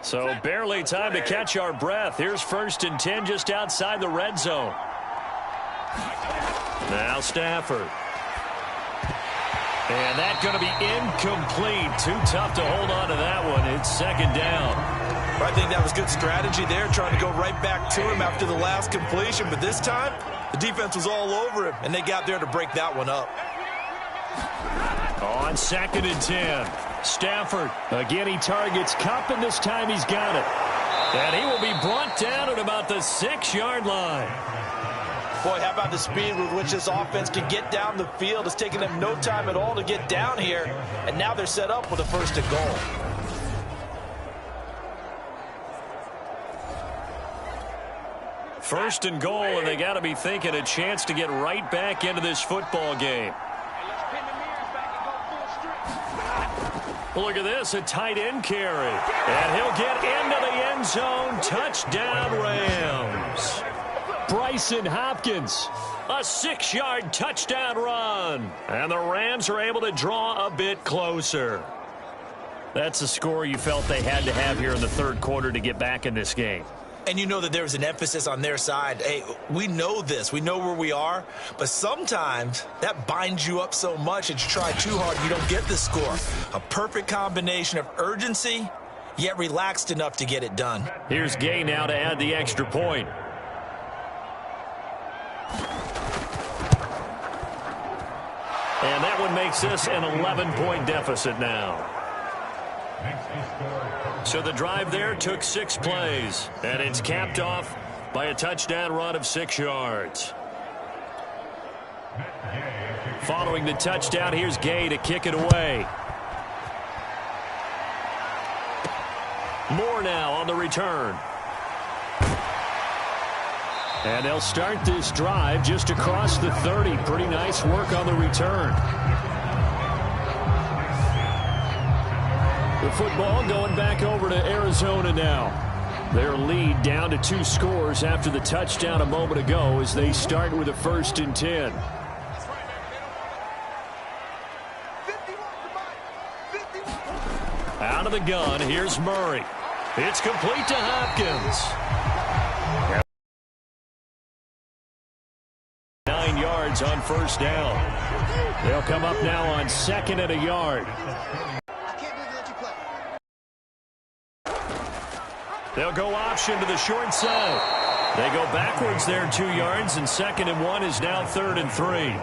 So barely time to catch our breath. Here's 1st and 10 just outside the red zone. Now Stafford. And that's going to be incomplete. Too tough to hold on to that one. It's 2nd down. I think that was good strategy there, trying to go right back to him after the last completion. But this time, the defense was all over him, and they got there to break that one up. On 2nd and 10, Stafford. Again, he targets Kupp, and this time he's got it. And he will be brought down at about the 6-yard line. Boy, how about the speed with which this offense can get down the field? It's taken them no time at all to get down here, and now they're set up with a 1st and goal. First and goal, and they got to be thinking a chance to get right back into this football game. Look at this, a tight end carry. And he'll get into the end zone. Touchdown, Rams. Bryson Hopkins, a 6-yard touchdown run. And the Rams are able to draw a bit closer. That's a score you felt they had to have here in the 3rd quarter to get back in this game. And you know that there was an emphasis on their side. Hey, we know this. We know where we are. But sometimes that binds you up so much that you try too hard and you don't get the score. A perfect combination of urgency, yet relaxed enough to get it done. Here's Gay now to add the extra point. And that one makes this an 11-point deficit now. So the drive there took 6 plays, and it's capped off by a touchdown run of 6 yards. Following the touchdown, here's Gay to kick it away. Moore now on the return. And they'll start this drive just across the 30. Pretty nice work on the return. The football going back over to Arizona now. Their lead down to 2 scores after the touchdown a moment ago as they start with a 1st and 10. Out of the gun, here's Murray. It's complete to Hopkins. 9 yards on 1st down. They'll come up now on 2nd and a yard. They'll go option to the short side. They go backwards there 2 yards, and 2nd and 1 is now 3rd and 3.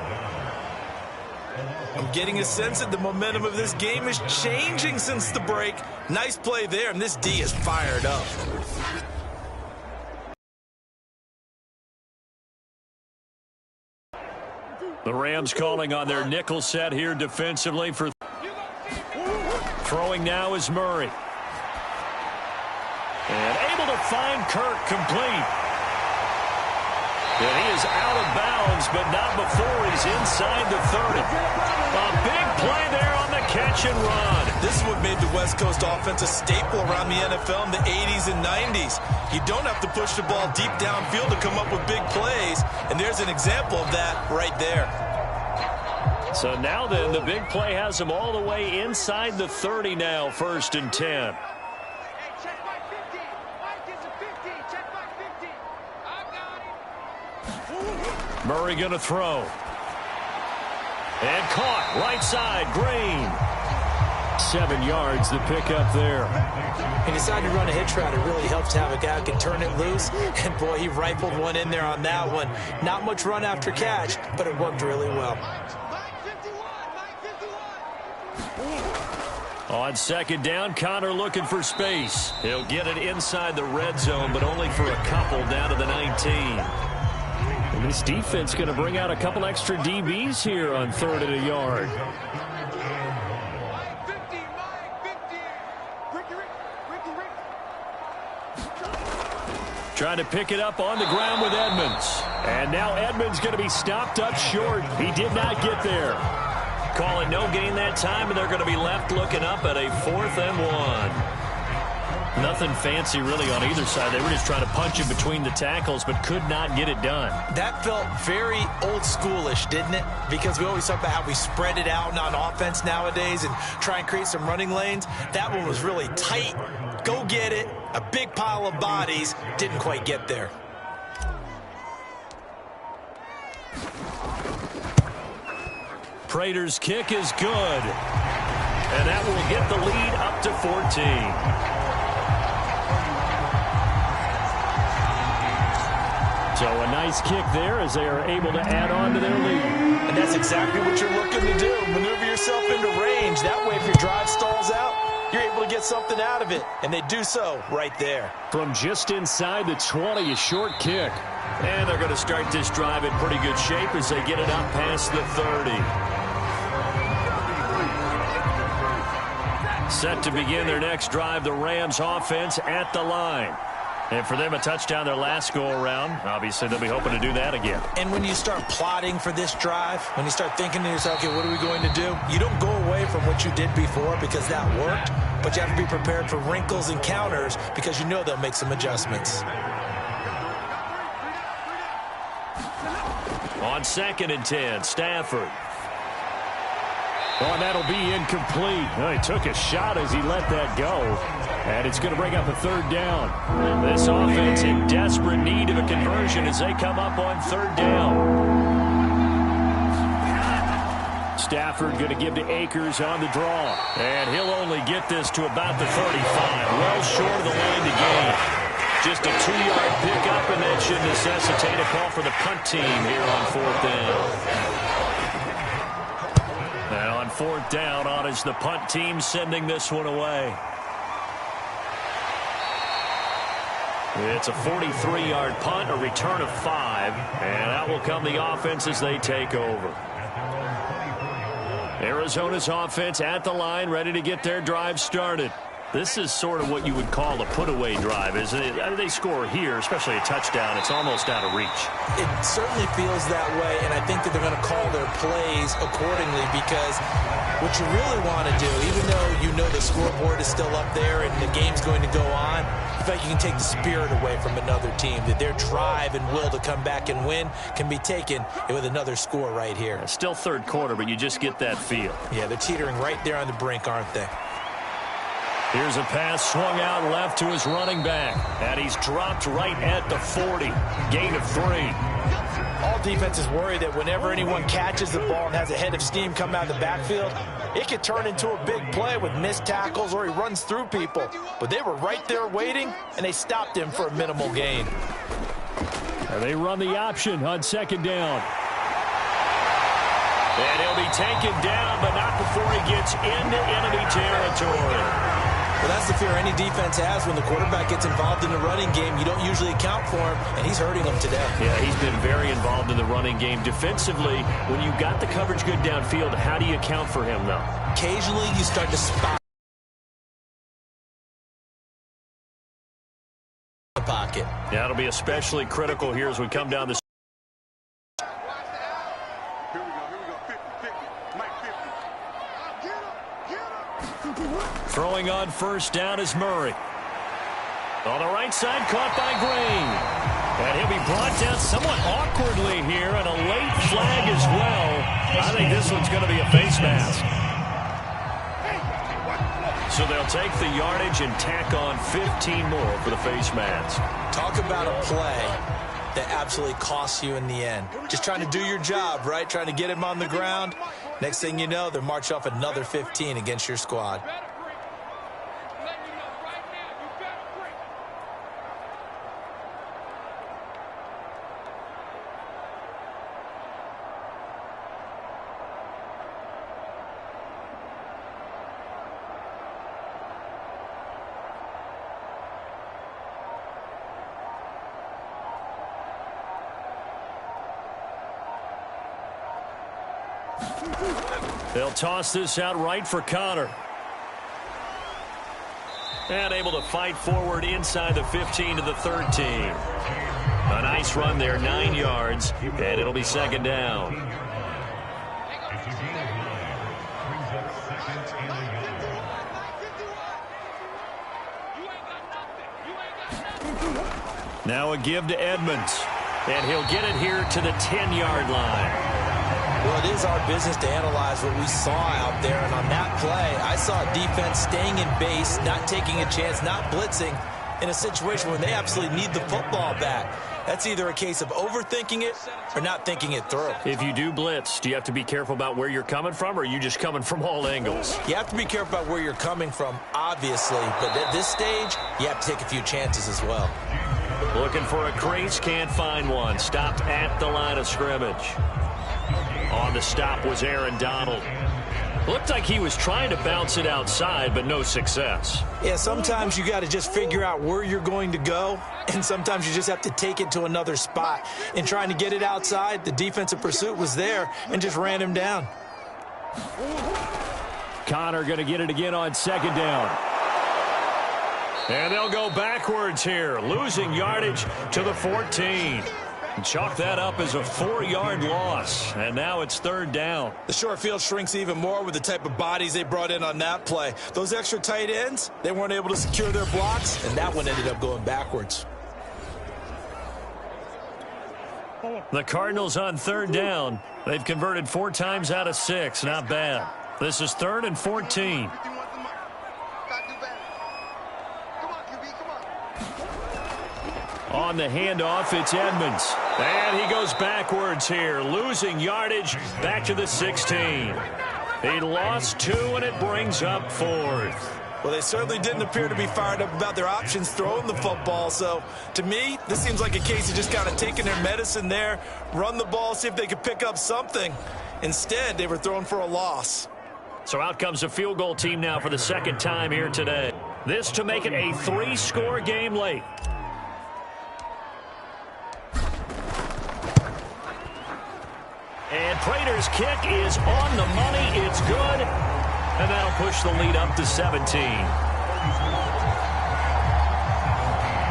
I'm getting a sense that the momentum of this game is changing since the break. Nice play there, and this D is fired up. The Rams calling on their nickel set here defensively. For throwing now is Murray. And able to find Kirk complete. And he is out of bounds, but not before he's inside the 30. A big play there on the catch and run. This is what made the West Coast offense a staple around the NFL in the 80s and 90s. You don't have to push the ball deep downfield to come up with big plays, and there's an example of that right there. So now then, the big play has him all the way inside the 30 now, 1st and 10. Murray going to throw. And caught right side, Green. 7 yards the pickup there. He decided to run a hitch route. It really helps to have a guy who can turn it loose. And, boy, he rifled one in there on that one. Not much run after catch, but it worked really well. On 2nd down, Connor looking for space. He'll get it inside the red zone, but only for a couple down to the 19. And this defense going to bring out a couple extra DBs here on 3rd and a yard. Trying to pick it up on the ground with Edmonds. And now Edmonds going to be stopped up short. He did not get there. Call it no gain that time, and they're going to be left looking up at a 4th and 1. Nothing fancy really on either side. They were just trying to punch in between the tackles, but could not get it done. That felt very old schoolish, didn't it? Because we always talk about how we spread it out on offense nowadays and try and create some running lanes. That one was really tight. Go get it. A big pile of bodies. Didn't quite get there. Prater's kick is good. And that will get the lead up to 14. So a nice kick there as they are able to add on to their lead. And that's exactly what you're looking to do. Maneuver yourself into range. That way, if your drive stalls out, you're able to get something out of it. And they do so right there. From just inside the 20, a short kick. And they're going to start this drive in pretty good shape as they get it up past the 30. Set to begin their next drive, the Rams offense at the line. And for them, a touchdown their last go-around. Obviously, they'll be hoping to do that again. And when you start plotting for this drive, when you start thinking to yourself, okay, what are we going to do? You don't go away from what you did before because that worked, but you have to be prepared for wrinkles and counters because you know they'll make some adjustments. On 2nd and 10, Stafford. Oh, and that'll be incomplete. Well, he took a shot as he let that go. And it's going to bring up a 3rd down. This offense in desperate need of a conversion as they come up on 3rd down. Stafford going to give to Akers on the draw. And he'll only get this to about the 35. Well short of the line to gain. Just a 2-yard pickup, and that should necessitate a call for the punt team here on 4th down. And on 4th down, on is the punt team sending this one away. It's a 43-yard punt, a return of 5, and out will come the offense as they take over. Arizona's offense at the line, ready to get their drive started. This is sort of what you would call a put-away drive, isn't it? They score here, especially a touchdown. It's almost out of reach. It certainly feels that way, and I think that they're going to call their plays accordingly because what you really want to do, even though you know the scoreboard is still up there and the game's going to go on, in fact, you can take the spirit away from another team, that their drive and will to come back and win can be taken with another score right here. Still 3rd quarter, but you just get that feel. Yeah, they're teetering right there on the brink, aren't they? Here's a pass swung out left to his running back. And he's dropped right at the 40. Gain of 3. All defenses worry that whenever anyone catches the ball and has a head of steam come out of the backfield, it could turn into a big play with missed tackles or he runs through people. But they were right there waiting, and they stopped him for a minimal gain. And they run the option on 2nd down. And he'll be taken down, but not before he gets into enemy territory. Well, that's the fear any defense has when the quarterback gets involved in the running game. You don't usually account for him, and he's hurting them today. Yeah, he's been very involved in the running game. Defensively, when you got the coverage good downfield, how do you account for him, though? Occasionally, you start to spot the pocket. Yeah, it'll be especially critical here as we come down the Throwing on 1st down is Murray. On the right side, caught by Green. And he'll be brought down somewhat awkwardly here, and a late flag as well. I think this one's going to be a face mask. So they'll take the yardage and tack on 15 more for the face mask. Talk about a play that absolutely costs you in the end. Just trying to do your job, right? Trying to get him on the ground. Next thing you know, they're march off another 15 against your squad. They'll toss this out right for Connor. And able to fight forward inside the 15 to the 13. A nice run there, 9 yards, and it'll be 2nd down. Now a give to Edmonds. And he'll get it here to the 10-yard line. Well, it is our business to analyze what we saw out there. And on that play, I saw defense staying in base, not taking a chance, not blitzing in a situation where they absolutely need the football back. That's either a case of overthinking it or not thinking it through. If you do blitz, do you have to be careful about where you're coming from, or are you just coming from all angles? You have to be careful about where you're coming from, obviously. But at this stage, you have to take a few chances as well. Looking for a crease, can't find one. Stopped at the line of scrimmage. On the stop was Aaron Donald. Looked like he was trying to bounce it outside, but no success. Yeah, sometimes you got to just figure out where you're going to go, and sometimes you just have to take it to another spot. In trying to get it outside, the defensive pursuit was there and just ran him down. Connor going to get it again on second down. And they'll go backwards here, losing yardage to the 14. Chalk that up as a 4-yard loss, and now it's third down. The short field shrinks even more with the type of bodies they brought in on that play. Those extra tight ends, they weren't able to secure their blocks, and that one ended up going backwards. The Cardinals on third down. They've converted 4 times out of 6. Not bad. This is 3rd and 14. On the handoff, it's Edmonds. And he goes backwards here, losing yardage back to the 16. He lost 2, and it brings up 4th. Well, they certainly didn't appear to be fired up about their options throwing the football. So, to me, this seems like a case of just kind of taking their medicine there, run the ball, see if they could pick up something. Instead, they were throwing for a loss. So out comes a field goal team now for the second time here today. This to make it a 3-score game late. And Prater's kick is on the money. It's good. And that'll push the lead up to 17.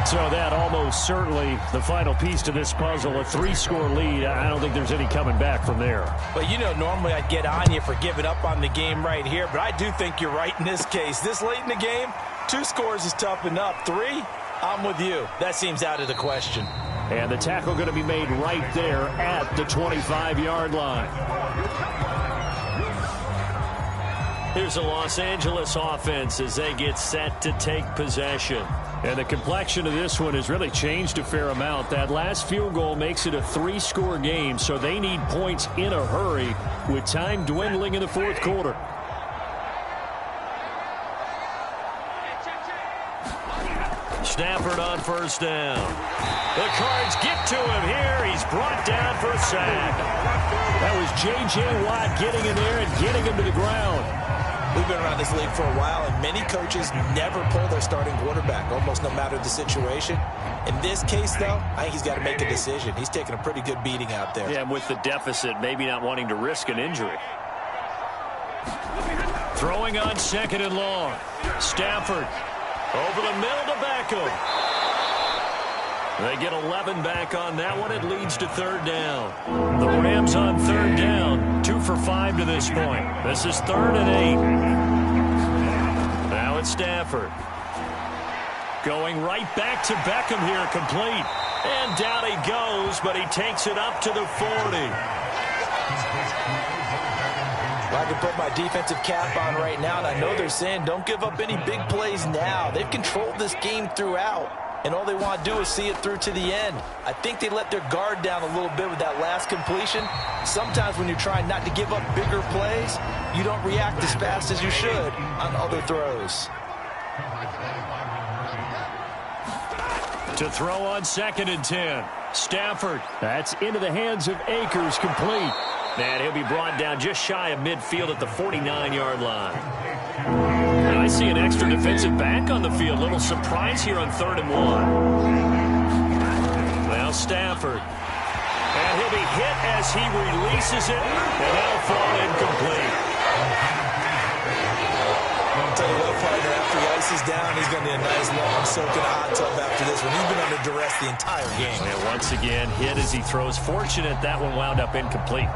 So that almost certainly the final piece to this puzzle, a 3-score lead. I don't think there's any coming back from there. Well, you know, normally I'd get on you for giving up on the game right here, but I do think you're right in this case. This late in the game, 2 scores is tough enough. 3, I'm with you. That seems out of the question. And the tackle going to be made right there at the 25-yard line. Here's the Los Angeles offense as they get set to take possession. And the complexion of this one has really changed a fair amount. That last field goal makes it a 3-score game, so they need points in a hurry with time dwindling in the 4th quarter. Stafford on first down. The Cards get to him here. He's brought down for a sack. That was J.J. Watt getting in there and getting him to the ground. We've been around this league for a while, and many coaches never pull their starting quarterback, almost no matter the situation. In this case, though, I think he's got to make a decision. He's taking a pretty good beating out there. Yeah, and with the deficit, maybe not wanting to risk an injury. Throwing on second and long. Stafford over the middle to Beckham. They get 11 back on that one. It leads to third down. The Rams on third down. 2 for 5 to this point. This is 3rd and 8. Now it's Stafford. Going right back to Beckham here, complete. And down he goes, but he takes it up to the 40. Well, I can put my defensive cap on right now, and I know they're saying don't give up any big plays now. They've controlled this game throughout, and all they want to do is see it through to the end. I think they let their guard down a little bit with that last completion. Sometimes when you're trying not to give up bigger plays, you don't react as fast as you should on other throws. To throw on 2nd and 10. Stafford. That's into the hands of Akers, complete. And he'll be brought down just shy of midfield at the 49-yard line. And I see an extra defensive back on the field. Little surprise here on 3rd and 1. Well, Stafford. And he'll be hit as he releases it. And that'll fall incomplete. I'll tell you what, partner, after he ices down, he's going to need a nice long soak in a hot tub after this one. He's been under duress the entire game. And once again, hit as he throws. Fortunate that one wound up incomplete.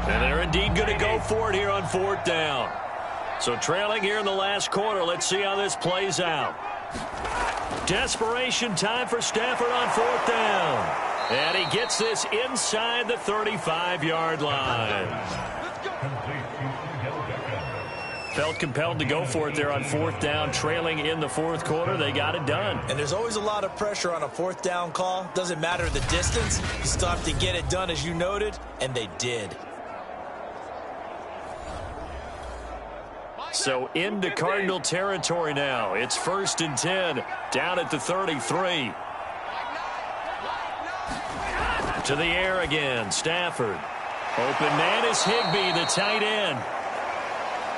And they're indeed going to go for it here on 4th down. So trailing here in the last quarter. Let's see how this plays out. Desperation time for Stafford on 4th down. And he gets this inside the 35-yard line. Felt compelled to go for it there on 4th down, trailing in the 4th quarter. They got it done. And there's always a lot of pressure on a 4th down call. Doesn't matter the distance. You still have to get it done, as you noted, and they did. So into Cardinal territory now. It's 1st and 10, down at the 33. To the air again, Stafford. Open man is Higbee, the tight end.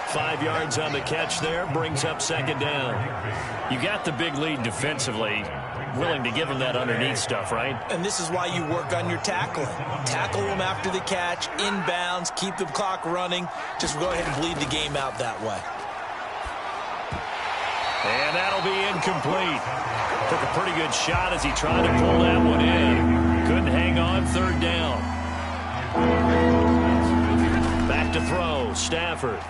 5 yards on the catch there, brings up 2nd down. You got the big lead defensively. Willing to give him that underneath stuff, right? And this is why you work on your tackling. Tackle them after the catch, inbounds, keep the clock running. Just go ahead and bleed the game out that way. And that'll be incomplete. Took a pretty good shot as he tried to pull that one in. Couldn't hang on, 3rd down. Back to throw, Stafford.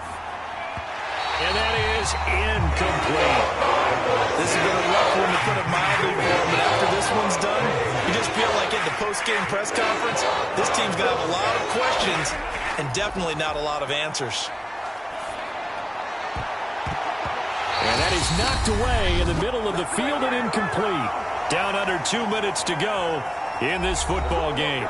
And that is incomplete. This has been a rough one, to put it mildly, for him, but after this one's done, you just feel like at the post-game press conference, this team's going to have a lot of questions and definitely not a lot of answers. And that is knocked away in the middle of the field and incomplete. Down under 2 minutes to go in this football game.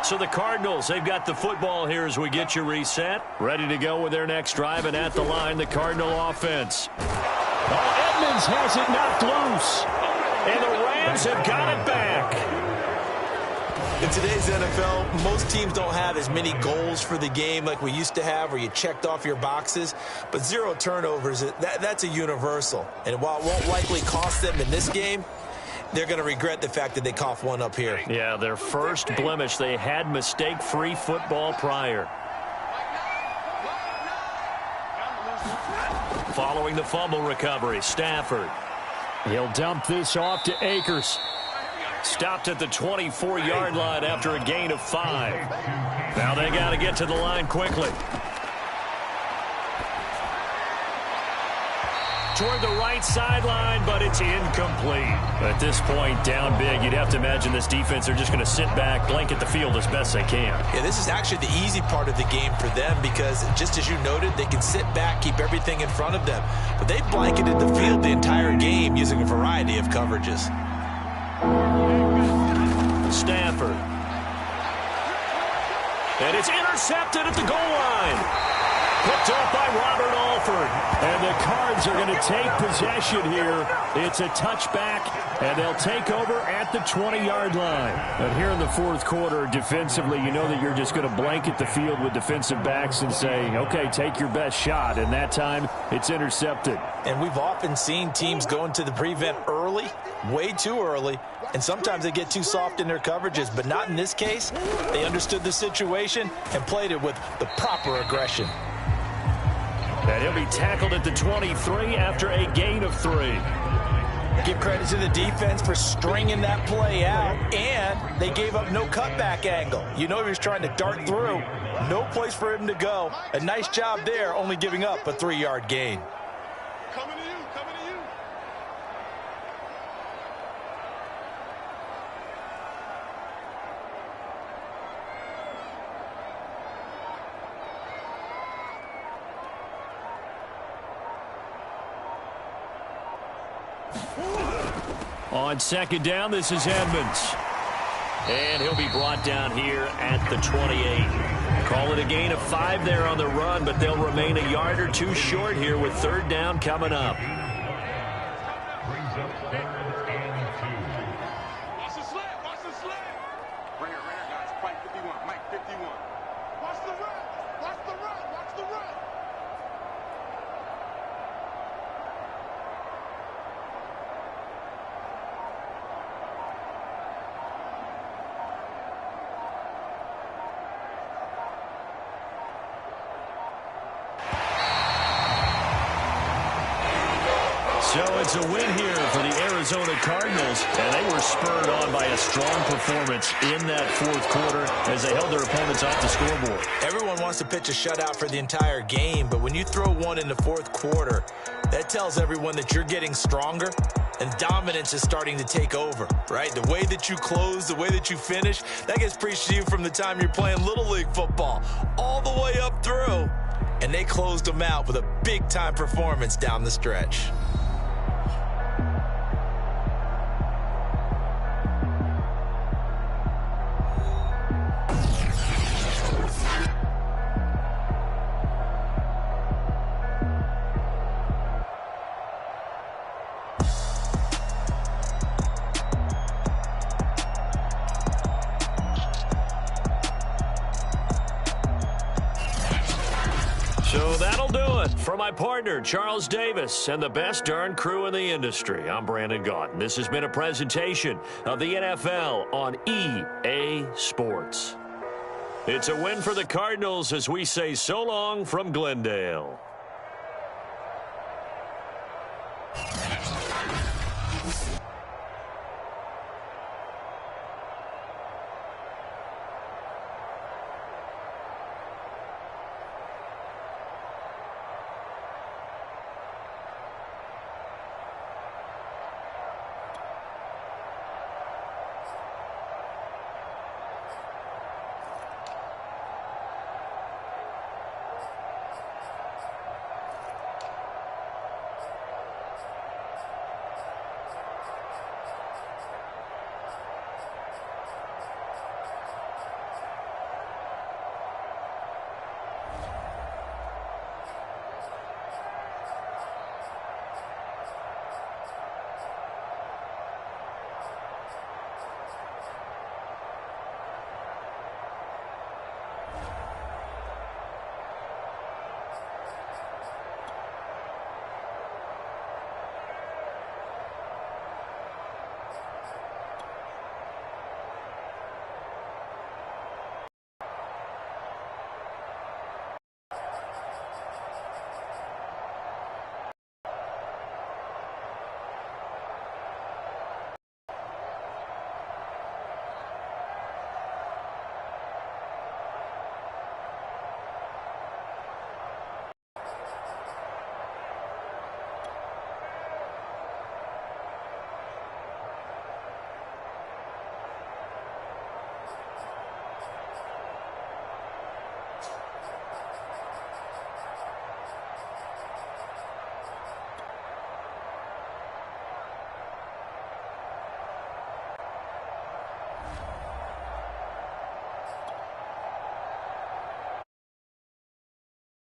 So the Cardinals, they've got the football here as we get you reset. Ready to go with their next drive, and at the line, the Cardinal offense. Oh, Edmonds has it knocked loose. And the Rams have got it back. In today's NFL, most teams don't have as many goals for the game like we used to have, where you checked off your boxes. But 0 turnovers, that's a universal. And while it won't likely cost them in this game, they're going to regret the fact that they coughed one up here. Yeah, their first blemish. They had mistake-free football prior. Following the fumble recovery, Stafford. He'll dump this off to Akers. Stopped at the 24-yard line after a gain of 5. Now they got to get to the line quickly. Toward the right sideline, but it's incomplete. At this point, down big, you'd have to imagine this defense are just going to sit back, blanket the field as best they can. Yeah, this is actually the easy part of the game for them because, just as you noted, they can sit back, keep everything in front of them. But they blanketed the field the entire game using a variety of coverages. Stafford. And it's intercepted at the goal line. Picked off by Robert Alford. And the Cards are going to take possession here. It's a touchback, and they'll take over at the 20-yard line. But here in the 4th quarter, defensively, you know that you're just going to blanket the field with defensive backs and say, okay, take your best shot. And that time, it's intercepted. And we've often seen teams go into the prevent early, way too early, and sometimes they get too soft in their coverages, but not in this case. They understood the situation and played it with the proper aggression. And he'll be tackled at the 23 after a gain of 3. Give credit to the defense for stringing that play out, and they gave up no cutback angle. You know he was trying to dart through. No place for him to go. A nice job there, only giving up a 3-yard gain. Coming to you, coming to you. On 2nd down, this is Edmonds. And he'll be brought down here at the 28. Call it a gain of 5 there on the run, but they'll remain a yard or 2 short here with 3rd down coming up. Brings up 3rd and 2. Watch the slant, watch the slant. Bring it, guys. Mike 51, Mike 51. Watch the run, watch the run, watch the run. it's a win here for the Arizona Cardinals, and they were spurred on by a strong performance in that fourth quarter as they held their opponents off the scoreboard. Everyone wants to pitch a shutout for the entire game, but when you throw one in the fourth quarter, that tells everyone that you're getting stronger and dominance is starting to take over, right? The way that you close, the way that you finish, that gets preached to you from the time you're playing Little League football all the way up through. And they closed them out with a big-time performance down the stretch. So that'll do it for my partner, Charles Davis, and the best darn crew in the industry. I'm Brandon Gaudin. This has been a presentation of the NFL on EA Sports. It's a win for the Cardinals as we say so long from Glendale.